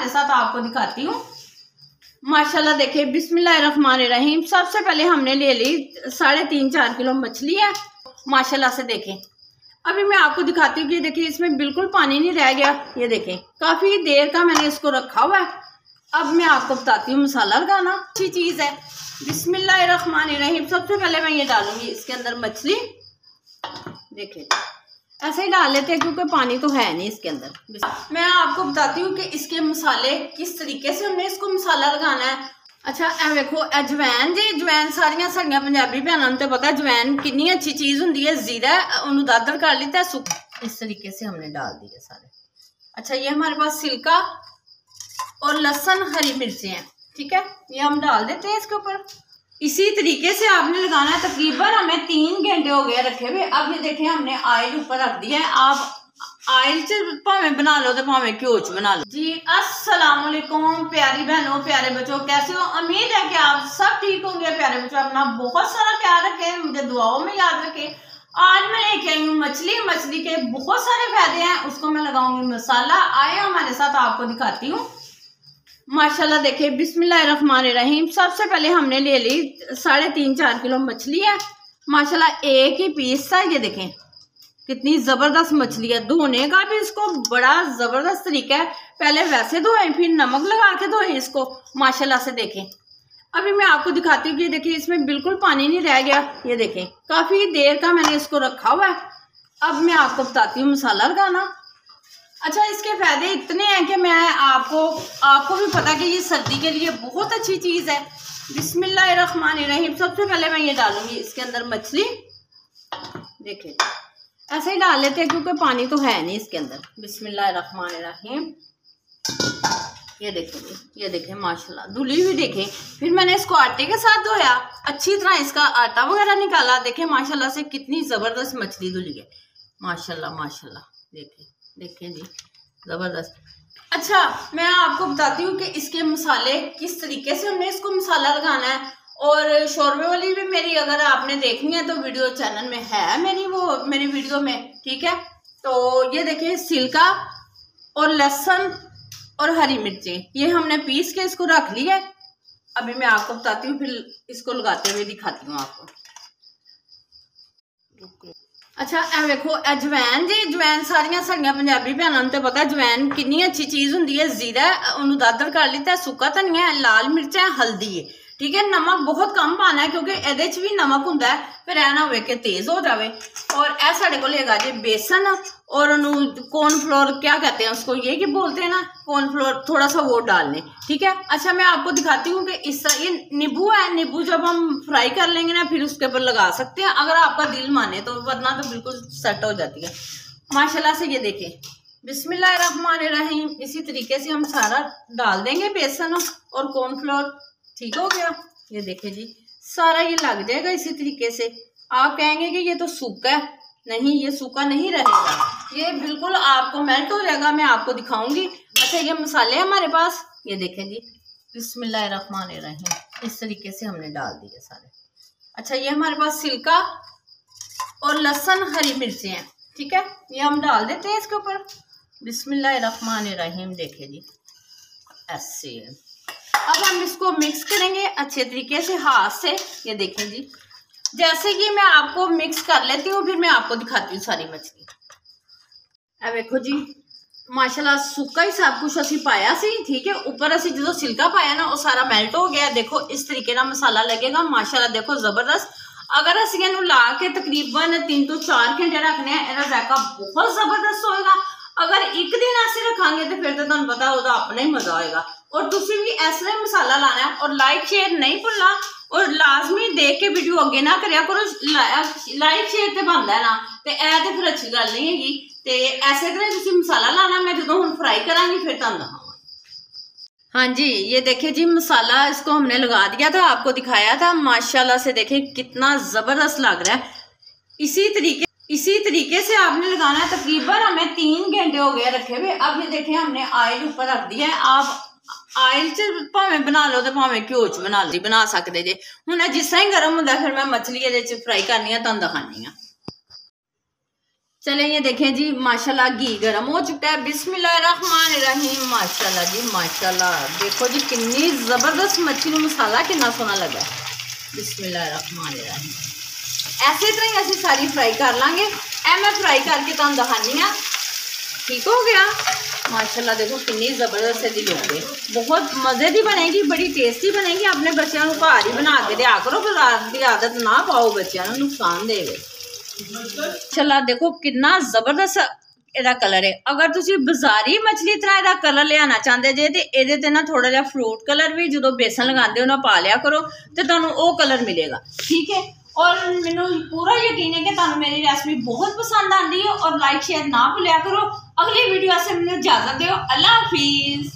हमारे साथ आपको दिखाती हूँ। माशाल्लाह देखिए, बिस्मिल्लाहिर्रहमानिर्रहीम। सबसे पहले हमने ले ली 3.5-4 किलो मछली है। माशाल्लाह से देखें, अभी मैं आपको दिखाती हूँ कि देखिए इसमें बिल्कुल पानी नहीं रह गया। ये देखें, काफी देर का मैंने इसको रखा हुआ है। अब मैं आपको बताती हूँ मसाला लगाना। अच्छी चीज है। बिस्मिल्लाहिर्रहमानिर्रहीम। सबसे पहले मैं ये डालूंगी इसके अंदर मछली। देखिए ऐसे ही डाल लेते हैं क्योंकि पानी तो है नहीं इसके अंदर। मैं आपको बताती हूँ कि इसके मसाले किस तरीके से हमने इसको मसाला लगाना है। अच्छा ए देखो, अजवैन जी, अजवैन सारिया साड़ियाँ पंजाबी भैनों तो पता अजवैन कितनी अच्छी चीज होंगी है। जीरा उन्होंने दादर कर लिता है, सुख इस तरीके से हमने डाल दिए सारे। अच्छा ये हमारे पास सिल्का और लहसुन हरी मिर्चें हैं, ठीक है, ये हम डाल देते हैं इसके ऊपर। इसी तरीके से आपने लगाना है। तकरीबन हमें 3 घंटे हो गए रखे हुए। अब ये देखें हमने ऑयल ऊपर रख दिया है। आप ऑयल च भावें बना लो तो भावें घ्यो च बना लो जी। अस्सलाम वालेकुम प्यारी बहनों, प्यारे बच्चों, कैसे हो? उम्मीद है कि आप सब ठीक होंगे। प्यारे बच्चों, अपना बहुत सारा ख्याल रखें, मुझे दुआओं में याद रखें। आज मैं लेके आई हूँ मछली के बहुत सारे फायदे हैं, उसको मैं लगाऊंगी मसाला। आए हमारे साथ, आपको दिखाती हूँ। माशाल्लाह देखिए, बिस्मिल्लाहिर्रहमानिर्रहीम। सबसे पहले हमने ले ली 3.5-4 किलो मछली है। माशाल्लाह एक ही पीस था। ये देखें कितनी जबरदस्त मछली है। धोने का भी इसको बड़ा जबरदस्त तरीका है। पहले वैसे धोए, फिर नमक लगा के धोए इसको। माशाल्लाह से देखें, अभी मैं आपको दिखाती हूँ कि देखिए इसमें बिल्कुल पानी नहीं रह गया। ये देखें काफी देर का मैंने इसको रखा हुआ है। अब मैं आपको बताती हूँ मसाला लगाना। अच्छा इसके फायदे इतने हैं कि मैं आपको भी पता कि ये सर्दी के लिए बहुत अच्छी चीज है। बिस्मिल्लाहिर्रहमानिर्रहीम। सबसे पहले मैं ये डालूंगी इसके अंदर मछली। देखिए ऐसे ही डाल लेते हैं क्योंकि पानी तो है नहीं इसके अंदर। बिस्मिल्लाहिर्रहमानिर्रहीम। ये देखें, ये देखें माशाल्लाह धुली हुई। देखें फिर मैंने इसको आटे के साथ धोया, अच्छी तरह इसका आटा वगैरह निकाला। देखें माशाल्लाह से कितनी जबरदस्त मछली धुली है। माशाल्लाह माशाल्लाह, देखें देखें जी, जबरदस्त। अच्छा मैं आपको बताती हूँ कि इसके मसाले किस तरीके से हमने इसको मसाला लगाना है। और शोरबे वाली भी मेरी अगर आपने देखनी है तो वीडियो चैनल में है मेरी वीडियो में, ठीक है। तो ये देखिए सिल्का और लहसुन और हरी मिर्चें, ये हमने पीस के इसको रख लिया है। अभी मैं आपको बताती हूँ, फिर इसको लगाते हुए दिखाती हूँ आपको। अच्छा ए देखो, अजवैन जी, अजवैन सारिया साड़ियाँ पंजाबी भैनों तो पता अजवैन कितनी अच्छी चीज होंगी है। जीरा उन्होंने दादर कर लिता है, सुक्का धनिया है, लाल मिर्च है, हल्दी है, ठीक है। नमक बहुत कम पाना है क्योंकि एदे च भी नमक होंदा है, फिर ऐ ना होवे कि तेज हो जाए। और ए साडे कोल हैगा जी बेसन और कॉर्नफ्लोर, क्या कहते हैं उसको, ये की बोलते हैं ना, कॉर्नफ्लोर, थोड़ा सा वो डाल लें, ठीक है। अच्छा मैं आपको दिखाती हूँ कि ये नींबू है। नींबू जब हम फ्राई कर लेंगे ना फिर उसके ऊपर लगा सकते हैं अगर आपका दिल माने तो, वरना तो बिल्कुल सेट हो जाती है माशाल्लाह से। ये देखें बिस्मिल्लाहिर्रहमानिर्रहीम। इसी तरीके से हम सारा डाल देंगे, बेसन और कॉर्नफ्लोर, ठीक हो गया। ये देखें जी सारा ये लग जाएगा इसी तरीके से। आप कहेंगे कि ये तो सूखा है, नहीं ये सूखा नहीं रहेगा, ये बिल्कुल आपको मेल्ट हो जाएगा। मैं आपको दिखाऊंगी। अच्छा ये मसाले हमारे पास, ये देखें जी बिस्मिल्लाहिर्रहमानिर्रहीम। इस तरीके से हमने डाल दिए सारे। अच्छा ये हमारे पास सिल्का और लहसुन हरी मिर्चें हैं, ठीक है, ये हम डाल देते हैं इसके ऊपर। बिस्मिल्लाहिर्रहमानिर्रहीम। देखें जी ऐसे। अब हम इसको मिक्स करेंगे अच्छे तरीके से हाथ से। ये देखें जी, जैसे कि मैं आपको मिक्स कर लेती हूँ फिर मैं आपको दिखाती हूँ सारी मछली। अब देखो जी माशाल्लाह सुक्का ही सब कुछ असी पाया सी, ठीक है। ऊपर असी जो सिल्का पाया ना वो सारा मेल्ट हो गया। देखो इस तरीके का मसाला लगेगा माशाल्लाह, देखो जबरदस्त। अगर असी इनू ला के तकरीबन 3 तो 4 घंटे रखने हैं, जायका बहुत जबरदस्त होएगा। अगर एक दिन ऐसे रखांगे तो फिर तो तुहानू पता होगा अपना ही मजा आएगा। और तुसी भी ऐसा ही मसाला लाना है। और लाइक शेयर नहीं भूलना, और लाजमी देख के वीडियो अगे ना करया करो। लाइक शेयर तो बनता है ना, तो ऐ तो फिर अच्छी गल नहीं हैगी। तो ऐसे तरह तुसी मसाला लाना, मैं जो हुण फ्राई करांगी फिर तुहानू दिखावांगी। हाँ जी ये देखे जी मसाला इसको हमने लगा दिया था, आपको दिखाया था। माशाल्लाह से देखे कितना जबरदस्त लग रहा है। इसी तरीके से आपने लगाना है। तकरीबन हमें 3 घंटे हो गए रखे हुए। अब ये देखें हमने ऑयल ऊपर रख दिया है। आप ऑयल च भावें बना लो तो भावें घ्यो च बना सकते जे। हुण जिस तरह ही गर्म होंदा फिर मैं मछली फ्राई करनी है, तुहानू दिखानी है। चलें ये देखें जी माशाल्लाह घी गर्म हो चुका है। बिस्मिल्लाहिर्रहमानिर्रहीम। माशाल्लाह जी माशाल्लाह, देखो जी कितनी ज़बरदस्त मच्छी मसाला कितना सोना लगा है। बिस्मिल्लाहिर्रहमानिर्रहीम। ऐसे तरह ही असं सारी फ्राई कर लांगे। ए मैं फ्राई करके तुहानू दिखानी हाँ। ठीक हो गया माशाल्लाह, देखो कितनी ज़बरदस्त है जी लुक है। बहुत मज़े की बनेगी, बड़ी टेस्टी बनेगी। अपने बच्चों को घर ही बना के दिया करो, बाजार की आदत ना पाओ, बच्चों को नुकसान देवे। माशाल्लाह देखो कितना ज़बरदस्त ਇਹਦਾ कलर है। अगर तुसी बाजारी मछली तरह ਇਹਦਾ कलर लियाना चाहते जे तो ਇਹਦੇ ਤੇ ਨਾ थोड़ा ਜਿਹਾ फ्रूट कलर भी जो बेसन लगाते हो ना पा लिया करो तो ਤੁਹਾਨੂੰ ਉਹ कलर मिलेगा। ठीक है, और मैनू पूरा यकीन है कि ਤੁਹਾਨੂੰ मेरी रेसिपी बहुत पसंद आती है। और लाइक शेयर ना भूलिया करो। अगली वीडियो से मैनू इजाजत दो। अल्लाह हाफिज़।